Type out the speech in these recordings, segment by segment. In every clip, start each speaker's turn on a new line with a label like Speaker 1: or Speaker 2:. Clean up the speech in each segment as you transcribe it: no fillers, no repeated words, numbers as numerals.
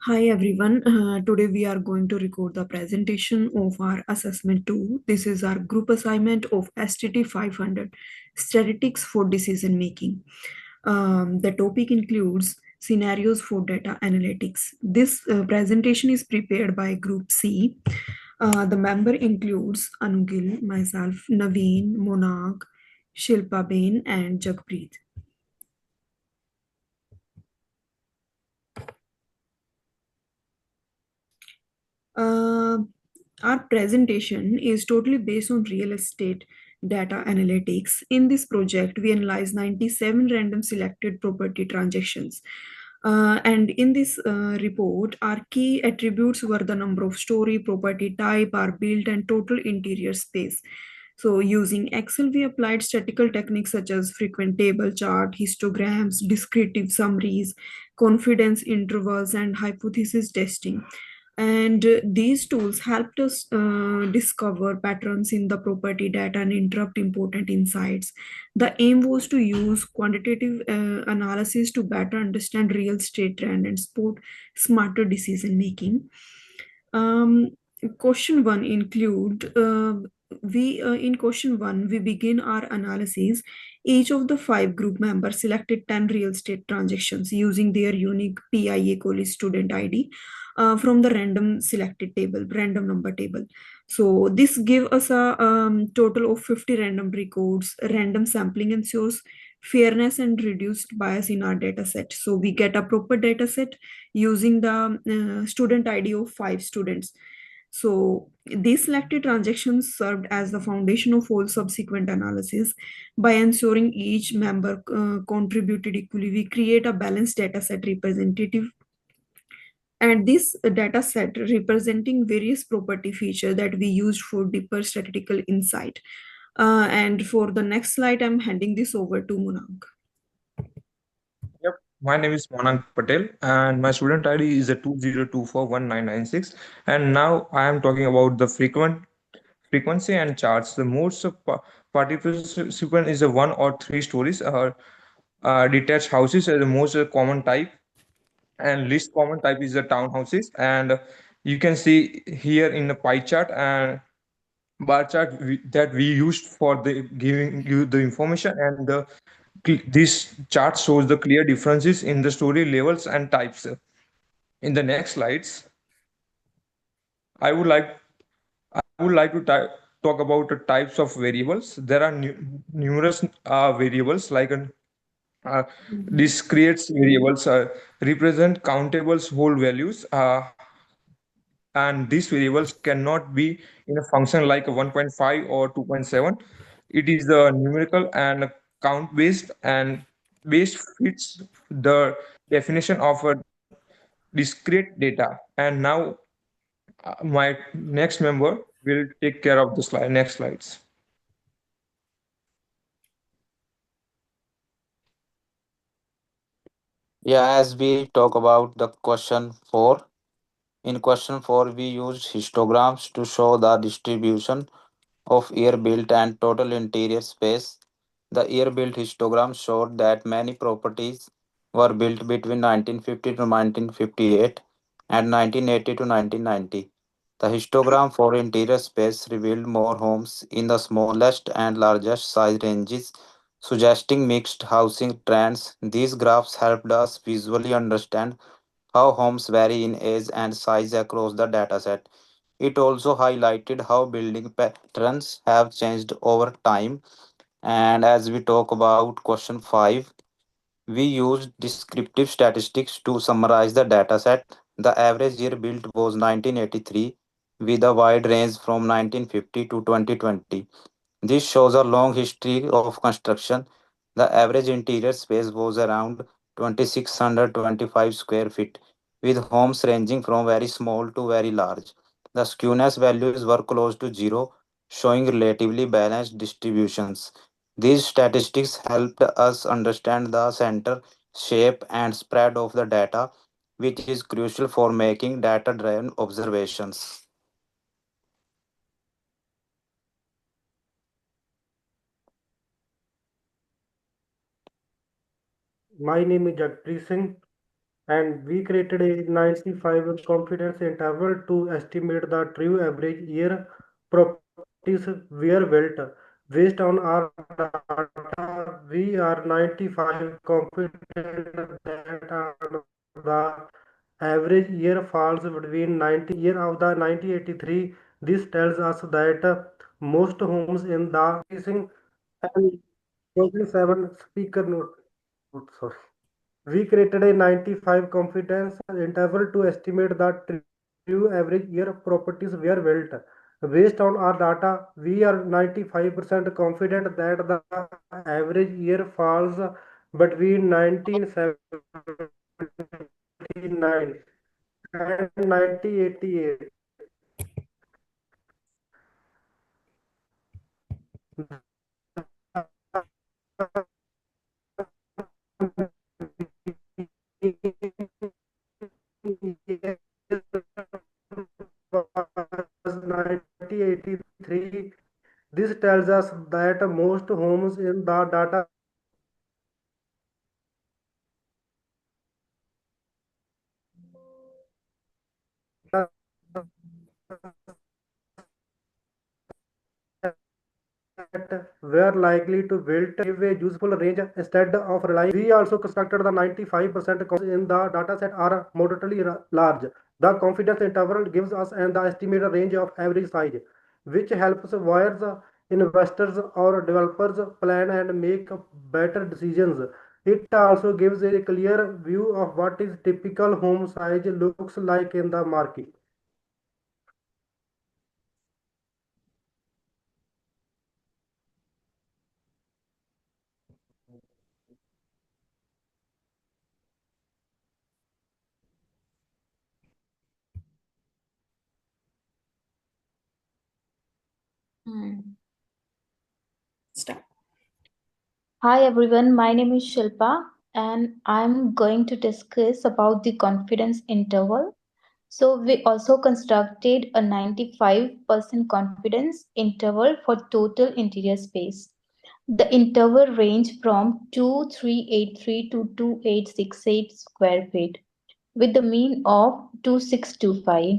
Speaker 1: Hi everyone. Today we are going to record the presentation of our assessment 2. This is our group assignment of stt500 statistics for decision making. The topic includes scenarios for data analytics. This presentation is prepared by Group C. The member includes Anugil, myself, Naveen, Monag, Shilpa Bain, and Jagpreet. Uh, our presentation is totally based on real estate data analytics. In this project, we analyze 97 random selected property transactions. And in this report, our key attributes were the number of story, property type, our built, and total interior space. So, using Excel, we applied statistical techniques such as frequent table chart, histograms, descriptive summaries, confidence intervals, and hypothesis testing. And these tools helped us discover patterns in the property data and interrupt important insights. The aim was to use quantitative analysis to better understand real estate trend and support smarter decision making. um, Question one include we in question one we begin our analysis. Each of the five group members selected 10 real estate transactions using their unique PIA college student ID from the random number table. So this give us a total of 50 random records. Random sampling ensures fairness and reduced bias in our data set. So we get a proper data set using the student ID of five students. So these selected transactions served as the foundation of all subsequent analysis. By ensuring each member contributed equally, we create a balanced data set representative, and this data set representing various property features that we used for deeper statistical insight. And for the next slide, I'm handing this over to Munang.
Speaker 2: Yep, my name is Monank Patel, and my student ID is a 20241996. And now I am talking about the frequency and charts. The most participant is a one or three stories, or detached houses are the most common type, and least common type is the townhouses. And you can see here in the pie chart and bar chart that we used for the giving you the information, and this chart shows the clear differences in the story levels and types. In the next slides, I would like talk about the types of variables. There are numerous variables uh,
Speaker 1: Mhm.
Speaker 2: this creates variables represent countables whole values, and these variables cannot be in a function like a 1.5 or 2.7. It is the numerical and count based, and based fits the definition of a discrete data. And now my next member will take care of the next slides.
Speaker 3: Yeah, as we talk about the question 4, in question 4, we used histograms to show the distribution of air-built and total interior space. The air-built histogram showed that many properties were built between 1950 to 1958 and 1980 to 1990. The histogram for interior space revealed more homes in the smallest and largest size ranges, suggesting mixed housing trends. These graphs helped us visually understand how homes vary in age and size across the dataset. It also highlighted how building patterns have changed over time. And as we talk about question 5, we used descriptive statistics to summarize the dataset. The average year built was 1983 with a wide range from 1950 to 2020. This shows a long history of construction. The average interior space was around 2625 square feet, with homes ranging from very small to very large. The skewness values were close to zero, showing relatively balanced distributions. These statistics helped us understand the center, shape, and spread of the data, which is crucial for making data driven observations.
Speaker 4: My name is Jagpreet Singh, and we created a 95 confidence interval to estimate the true average year properties were built. Based on our data, we are 95 confident that the average year falls between 90 year of the 1983. This tells us that most homes in the and 27 speaker note. Sorry. We created a 95 confidence interval to estimate the true average year properties were built. Based on our data, we are 95% confident that the average year falls between 1979 and 1988. Was 1983. This tells us that most homes in the data were likely to build give a useful range instead of relying. We also constructed the 95% in the dataset are moderately large. The confidence interval gives us an the estimated range of average size, which helps buyers, investors, or developers plan and make better decisions. It also gives a clear view of what is typical home size looks like in the market.
Speaker 5: Hmm.
Speaker 1: Start.
Speaker 5: Hi everyone, my name is Shilpa and I'm going to discuss about the confidence interval. So we also constructed a 95% confidence interval for total interior space. The interval range from 2383 to 2868 square feet with the mean of 2625.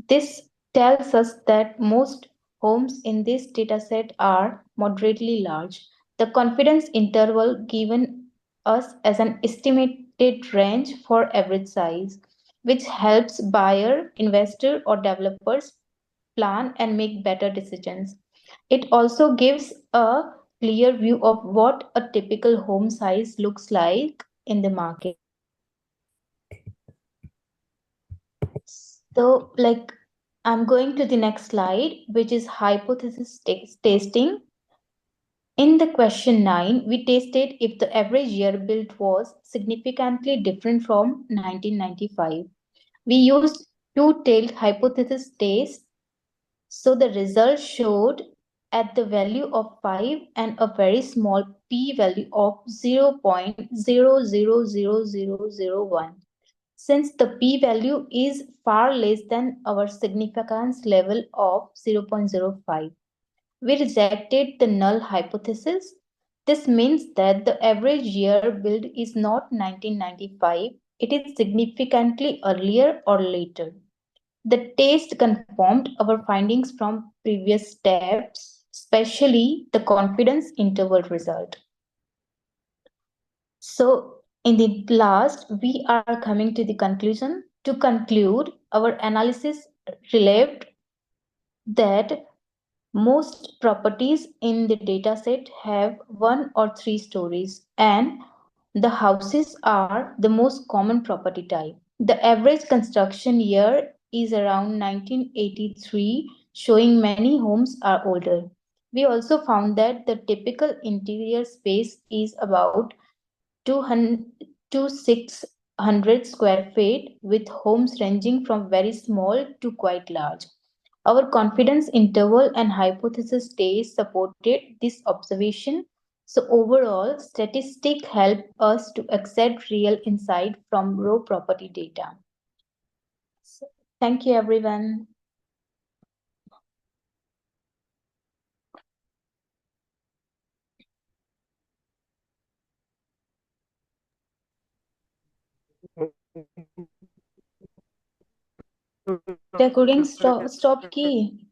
Speaker 5: This tells us that most homes in this dataset are moderately large. The confidence interval given us as an estimated range for average size, which helps buyer, investor, or developers plan and make better decisions. It also gives a clear view of what a typical home size looks like in the market. So, I'm going to the next slide, which is hypothesis testing. In the question 9, we tested if the average year built was significantly different from 1995. We used two-tailed hypothesis test. So the result showed at the value of 5 and a very small p-value of 0.000001. Since the p-value is far less than our significance level of 0.05, we rejected the null hypothesis. This means that the average year build is not 1995, it is significantly earlier or later. The test confirmed our findings from previous steps, especially the confidence interval result. So, in the last, we are coming to the conclusion. To conclude, our analysis revealed that most properties in the dataset have one or three stories, and the houses are the most common property type. The average construction year is around 1983, showing many homes are older. We also found that the typical interior space is about 200 to 600 square feet, with homes ranging from very small to quite large. Our confidence interval and hypothesis days supported this observation. So overall, statistics help us to accept real insight from raw property data. So, thank you, everyone. Recording stopped key.